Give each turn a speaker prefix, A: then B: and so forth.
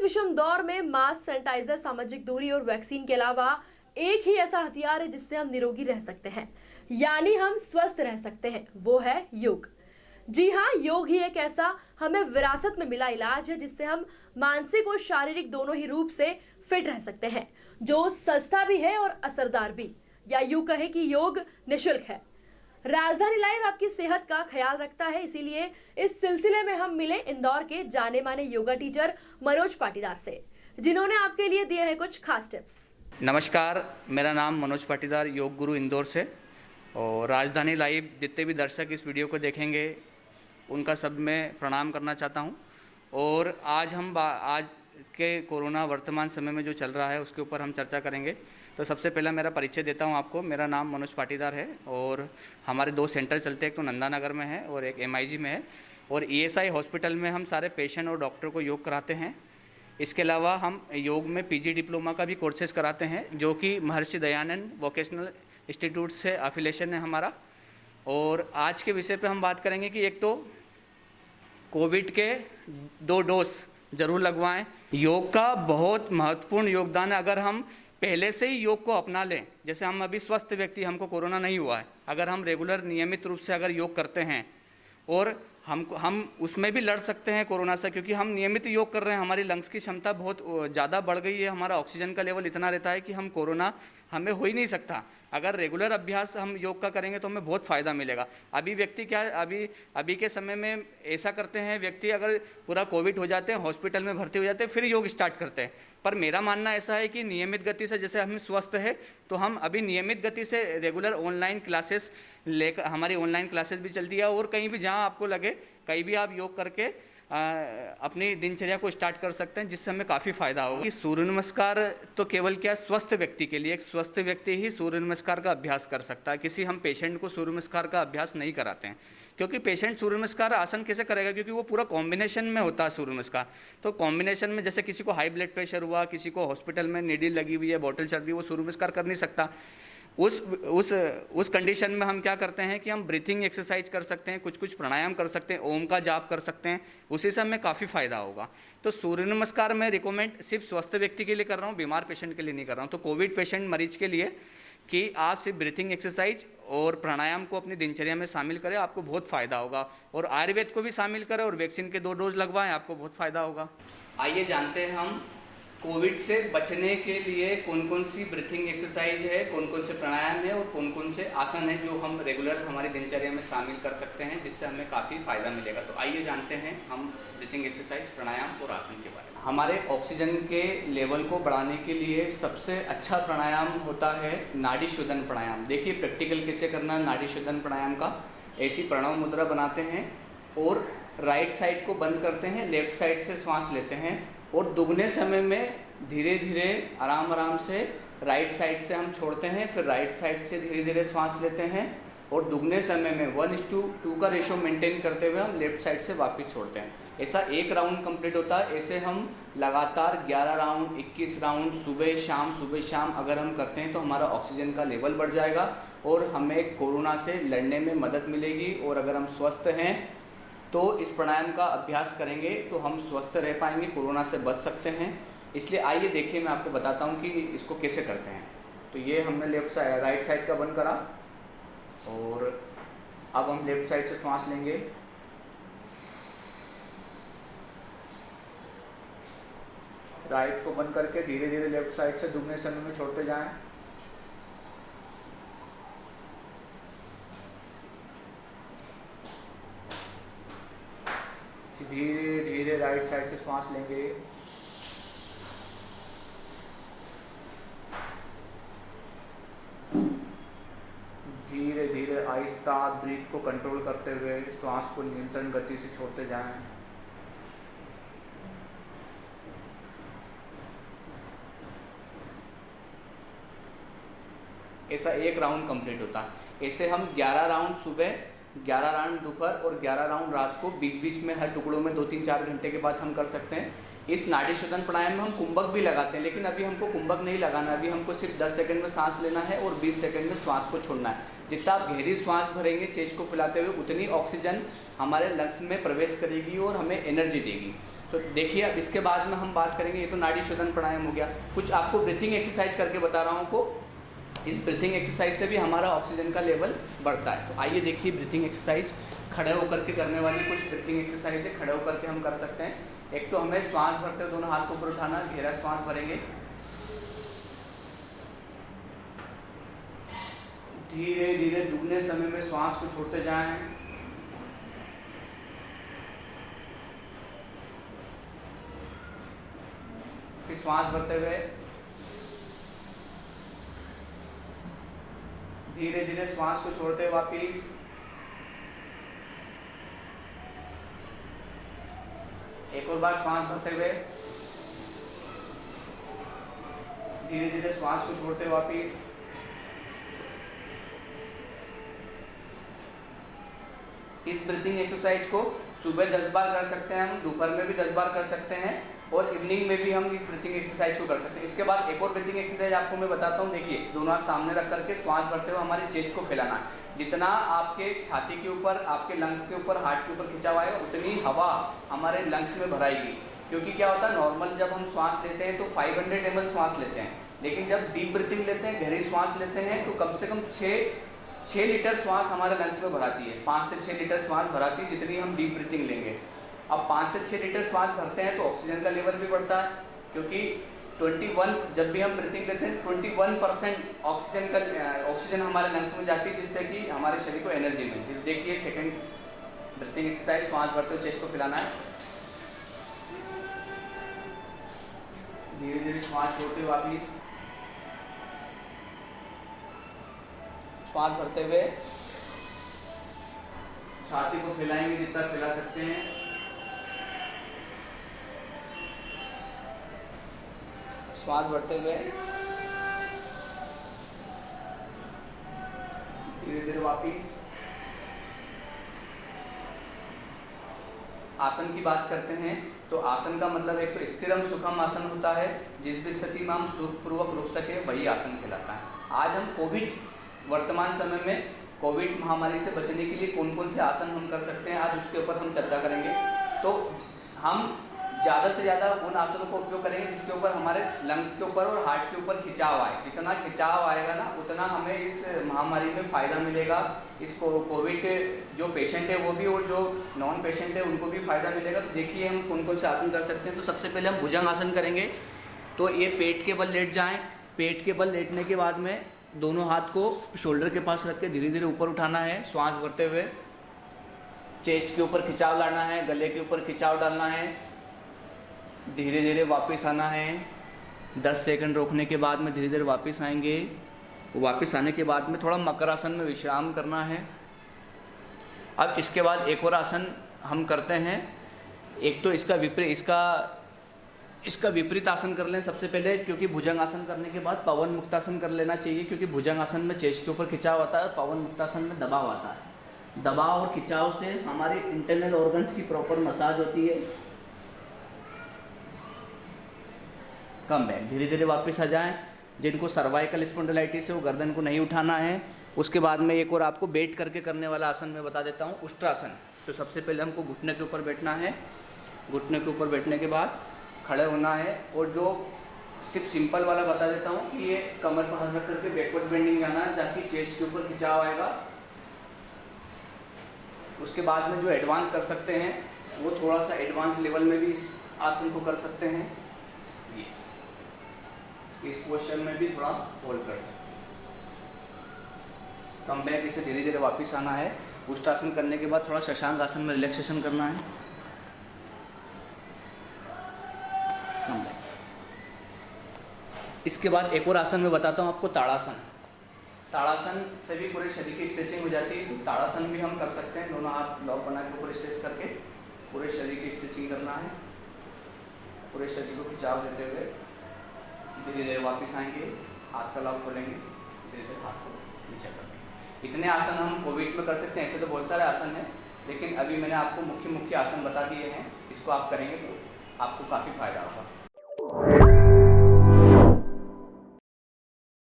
A: विषम दौर में मास्क, सैनिटाइजर, सामाजिक दूरी और वैक्सीन के अलावा एक ही ऐसा हथियार है जिससे हम निरोगी रह सकते हैं, यानी हम स्वस्थ रह सकते हैं, वो है योग। जी हाँ, योग ही एक ऐसा हमें विरासत में मिला इलाज है जिससे हम मानसिक और शारीरिक दोनों ही रूप से फिट रह सकते हैं, जो सस्ता भी है और असरदार भी, या यूं कहे कि योग निशुल्क है। राजधानी लाइव आपकी सेहत का ख्याल रखता है, इसीलिए इस सिलसिले में हम मिले इंदौर के जाने माने योगा टीचर मनोज पाटीदार से, जिन्होंने आपके लिए दिए हैं कुछ खास टिप्स।
B: नमस्कार, मेरा नाम मनोज पाटीदार, योग गुरु इंदौर से। और राजधानी लाइव जितने भी दर्शक इस वीडियो को देखेंगे उनका सब मैं प्रणाम करना चाहता हूं। और आज के कोरोना वर्तमान समय में जो चल रहा है उसके ऊपर हम चर्चा करेंगे। तो सबसे पहला मेरा परिचय देता हूं आपको। मेरा नाम मनोज पाटीदार है और हमारे 2 सेंटर चलते हैं, एक तो नंदा नगर में है और एक MIG में है। और ESI हॉस्पिटल में हम सारे पेशेंट और डॉक्टर को योग कराते हैं। इसके अलावा हम योग में PG डिप्लोमा का भी कोर्सेज कराते हैं, जो कि महर्षि दयानंद वोकेशनल इंस्टीट्यूट से एफिलिएशन है हमारा। और आज के विषय पे हम बात करेंगे कि एक तो कोविड के 2 डोज ज़रूर लगवाएं। योग का बहुत महत्वपूर्ण योगदान है। अगर हम पहले से ही योग को अपना लें, जैसे हम अभी स्वस्थ व्यक्ति, हमको कोरोना नहीं हुआ है, अगर हम रेगुलर नियमित रूप से अगर योग करते हैं और हम उसमें भी लड़ सकते हैं कोरोना से, क्योंकि हम नियमित योग कर रहे हैं। हमारी लंग्स की क्षमता बहुत ज़्यादा बढ़ गई है, हमारा ऑक्सीजन का लेवल इतना रहता है कि हम कोरोना हमें हो ही नहीं सकता। अगर रेगुलर अभ्यास हम योग का करेंगे तो हमें बहुत फ़ायदा मिलेगा। अभी के समय में ऐसा करते हैं व्यक्ति, अगर पूरा कोविड हो जाते हैं, हॉस्पिटल में भर्ती हो जाते हैं, फिर योग स्टार्ट करते हैं। पर मेरा मानना ऐसा है कि नियमित गति से, जैसे हम स्वस्थ है तो हम अभी नियमित गति से रेगुलर ऑनलाइन क्लासेस लेकर, हमारी ऑनलाइन क्लासेस भी चलती है, और कहीं भी जहां आपको लगे कहीं भी आप योग करके अपनी दिनचर्या को स्टार्ट कर सकते हैं, जिससे हमें काफ़ी फायदा होगा। कि सूर्य नमस्कार तो केवल क्या, स्वस्थ व्यक्ति के लिए, एक स्वस्थ व्यक्ति ही सूर्य नमस्कार का अभ्यास कर सकता है। किसी हम पेशेंट को सूर्य नमस्कार का अभ्यास नहीं कराते हैं, क्योंकि पेशेंट सूर्य नमस्कार आसन कैसे करेगा, क्योंकि वो पूरा कॉम्बिनेशन में होता है सूर्य नमस्कार। तो कॉम्बिनेशन में, जैसे किसी को हाई ब्लड प्रेशर हुआ, किसी को हॉस्पिटल में नीडल लगी हुई है, बॉटल चल रही है, वो सूर्य नमस्कार कर नहीं सकता। उस कंडीशन में हम क्या करते हैं कि हम ब्रीथिंग एक्सरसाइज कर सकते हैं, कुछ प्राणायाम कर सकते हैं, ओम का जाप कर सकते हैं, उसी से हमें काफ़ी फायदा होगा। तो सूर्य नमस्कार मैं रिकमेंड सिर्फ स्वस्थ व्यक्ति के लिए कर रहा हूँ, बीमार पेशेंट के लिए नहीं कर रहा हूँ। तो कोविड पेशेंट मरीज के लिए कि आप सिर्फ ब्रीथिंग एक्सरसाइज और प्राणायाम को अपनी दिनचर्या में शामिल करें, आपको बहुत फायदा होगा। और आयुर्वेद को भी शामिल करें और वैक्सीन के 2 डोज लगवाएं, आपको बहुत फायदा होगा। आइए जानते हैं हम कोविड से बचने के लिए कौन कौन सी ब्रीथिंग एक्सरसाइज है, कौन कौन से प्राणायाम है और कौन कौन से आसन है जो हम रेगुलर हमारी दिनचर्या में शामिल कर सकते हैं, जिससे हमें काफ़ी फायदा मिलेगा। तो आइए जानते हैं हम ब्रीथिंग एक्सरसाइज, प्राणायाम और आसन के बारे में। हमारे ऑक्सीजन के लेवल को बढ़ाने के लिए सबसे अच्छा प्राणायाम होता है नाड़ी शोधन प्राणायाम। देखिए प्रैक्टिकल कैसे करना है नाड़ी शोधन प्राणायाम का। ऐसी प्रणव मुद्रा बनाते हैं और राइट साइड को बंद करते हैं, लेफ्ट साइड से श्वास लेते हैं और दुगने समय में धीरे धीरे आराम से राइट साइड से हम छोड़ते हैं, फिर राइट साइड से धीरे धीरे श्वास लेते हैं और दुगने समय में 1:2 का रेशो मेंटेन करते हुए हम लेफ्ट साइड से वापस छोड़ते हैं। ऐसा 1 राउंड कंप्लीट होता है। ऐसे हम लगातार 11 राउंड, 21 राउंड सुबह शाम अगर हम करते हैं तो हमारा ऑक्सीजन का लेवल बढ़ जाएगा और हमें कोरोना से लड़ने में मदद मिलेगी। और अगर हम स्वस्थ हैं तो इस प्राणायाम का अभ्यास करेंगे तो हम स्वस्थ रह पाएंगे, कोरोना से बच सकते हैं। इसलिए आइए देखिए, मैं आपको बताता हूँ कि इसको कैसे करते हैं। तो ये हमने राइट साइड का बंद करा और अब हम लेफ्ट साइड से श्वास लेंगे। राइट को बंद करके धीरे धीरे लेफ्ट साइड से दुगने समय में छोड़ते जाएं। धीरे धीरे राइट साइड से श्वास लेंगे। धीरे धीरे आहिस्ता ब्रीथ को कंट्रोल करते हुए श्वास को नियंत्रण गति से छोड़ते जाएं। ऐसा 1 राउंड कंप्लीट होता है। ऐसे हम 11 राउंड सुबह, 11 राउंड दोपहर और 11 राउंड रात को बीच बीच में हर टुकड़ों में 2-3-4 घंटे के बाद हम कर सकते हैं। इस नाड़ी शोधन प्राणायाम में हम कुंभक भी लगाते हैं, लेकिन अभी हमको कुंभक नहीं लगाना। अभी हमको सिर्फ 10 सेकंड में सांस लेना है और 20 सेकंड में श्वास को छोड़ना है। जितना आप गहरी श्वास भरेंगे चेस्ट को फुलाते हुए, उतनी ऑक्सीजन हमारे लंग्स में प्रवेश करेगी और हमें एनर्जी देगी। तो देखिए अब इसके बाद में हम बात करेंगे, ये तो नाड़ी शोधन प्राणायाम हो गया, कुछ आपको ब्रीथिंग एक्सरसाइज करके बता रहा हूँ को। इस ब्रीथिंग एक्सरसाइज से भी हमारा ऑक्सीजन का लेवल बढ़ता है। तो आइए देखिए ब्रीथिंग एक्सरसाइज, खड़े होकर के करने वाली कुछ ब्रीथिंग एक्सरसाइज है, खड़े होकर के हम कर सकते हैं। एक तो हमें श्वास भरते हुए दोनों हाथ को ऊपर उठाना, गहरा श्वास भरेंगे, धीरे धीरे दुगने समय में श्वास को छोड़ते जाएं। फिर श्वास भरते हुए धीरे धीरे श्वास को छोड़ते हुए वापिस, एक और बार श्वास भरते हुए धीरे धीरे श्वास को छोड़ते हुए वापिस। इस ब्रीथिंग एक्सरसाइज को सुबह 10 बार कर सकते हैं हम, दोपहर में भी 10 बार कर सकते हैं और इवनिंग में भी हम इस ब्रीथिंग एक्सरसाइज को कर सकते हैं। इसके बाद एक और ब्रीथिंग एक्सरसाइज आपको मैं बताता हूँ। देखिए दोनों हाथ सामने रख करके श्वास भरते हुए हमारे चेस्ट को फैलाना है। जितना आपके छाती के ऊपर, आपके लंग्स के ऊपर, हार्ट के ऊपर खिंचाव आएगा, उतनी हवा हमारे लंग्स में भराएगी। क्योंकि क्या होता है, नॉर्मल जब हम श्वास लेते हैं तो 500 ml श्वास लेते हैं, लेकिन जब डीप ब्रीथिंग लेते हैं, गहरी श्वास लेते हैं, तो कम से कम 6 लीटर श्वास हमारे लंग्स में भराती है। 5 से 6 लीटर श्वास भराती है जितनी हम डीप ब्रीथिंग लेंगे। अब 5 से 6 लीटर श्वास भरते हैं तो ऑक्सीजन का लेवल भी बढ़ता है, क्योंकि 21 जब भी हम ब्रीथिंग लेते हैं 21% ऑक्सीजन हमारे लंग्स में जाती है, जिससे कि हमारे शरीर को एनर्जी मिलती है। देखिए सेकंड ब्रीथिंग एक्सरसाइज, श्वास भरते हुए चेस्ट को फैलाना है, धीरे धीरे श्वास छोड़ते हुए वापिस, श्वास भरते हुए छाती को फैलाएंगे जितना फैला सकते हैं, श्वास भरते हुए धीरे धीरे वापिस। आसन की बात करते हैं तो आसन का मतलब एक तो स्थिरम सुखम आसन होता है, जिस भी स्थिति में हम सुखपूर्वक रुक सके वही आसन कहलाता है। आज हम वर्तमान समय में कोविड महामारी से बचने के लिए कौन कौन से आसन हम कर सकते हैं, आज उसके ऊपर हम चर्चा करेंगे। तो हम ज़्यादा से ज़्यादा उन आसनों का उपयोग करेंगे जिसके ऊपर हमारे लंग्स के ऊपर और हार्ट के ऊपर खिंचाव आए। जितना खिंचाव आएगा ना, उतना हमें इस महामारी में फ़ायदा मिलेगा। इसको कोविड जो पेशेंट है वो भी और जो नॉन पेशेंट है उनको भी फ़ायदा मिलेगा। तो देखिए हम कौन कौन से आसन कर सकते हैं। तो सबसे पहले हम भुजंग आसन करेंगे। तो ये पेट के बल लेट जाएँ। पेट के बल लेटने के बाद में दोनों हाथ को शोल्डर के पास रख के धीरे धीरे ऊपर उठाना है, श्वास भरते हुए चेस्ट के ऊपर खिंचाव लाना है, गले के ऊपर खिंचाव डालना है, धीरे धीरे वापस आना है। 10 सेकंड रोकने के बाद में धीरे धीरे वापस आएंगे। वापस आने के बाद में थोड़ा मकर आसन में विश्राम करना है। अब इसके बाद एक और आसन हम करते हैं। एक तो इसका विपरीत आसन कर लें सबसे पहले, क्योंकि भुजंग आसन करने के बाद पवन मुक्तासन कर लेना चाहिए, क्योंकि भुजंग आसन में चेस्ट के ऊपर खिंचाव आता है, पवन मुक्तासन में दबाव आता है। दबाव और खिंचाव से हमारे इंटरनल ऑर्गन्स की प्रॉपर मसाज होती है। कम बैक, धीरे धीरे वापस आ जाएं। जिनको सर्वाइकल स्पॉन्डिलाइटिस है वो गर्दन को नहीं उठाना है। उसके बाद में एक और आपको बैठ करके करने वाला आसन मैं बता देता हूँ, उष्ट्रासन। तो सबसे पहले हमको घुटने के ऊपर बैठना है। घुटने के ऊपर बैठने के बाद खड़े होना है, और जो सिर्फ सिंपल वाला बता देता हूँ कि ये कमर पर हाथ रख करके बैकवर्ड बेंडिंग जाना है, ताकि चेस्ट के ऊपर खिंचाव आएगा। उसके बाद में जो एडवांस कर सकते हैं वो थोड़ा सा एडवांस लेवल में भी इस आसन को कर सकते हैं। इस पोस्चर में भी थोड़ा होल्ड कर सकते हैं। कम बैक, इसे धीरे धीरे वापस आना है। उष्ट्रासन करने के बाद थोड़ा शशांक आसन में रिलैक्सेशन करना है। Come back. इसके बाद एक और आसन मैं बताता हूँ आपको, ताड़ासन। ताड़ासन से भी पूरे शरीर की स्ट्रेचिंग हो जाती है। तो ताड़ासन भी हम कर सकते हैं। दोनों हाथ लॉक बना के ऊपर स्ट्रेच करके पूरे शरीर की स्ट्रेचिंग करना है। पूरे शरीर को खिंचाव देते हुए धीरे धीरे वापस आएंगे, हाथ का लॉक खोलेंगे, धीरे धीरे हाथ को नीचे करेंगे। इतने आसन हम कोविड में कर सकते हैं। ऐसे तो बहुत सारे आसन हैं, लेकिन अभी मैंने आपको मुख्य आसन बता दिए हैं। इसको आप करेंगे तो आपको काफ़ी फायदा होगा।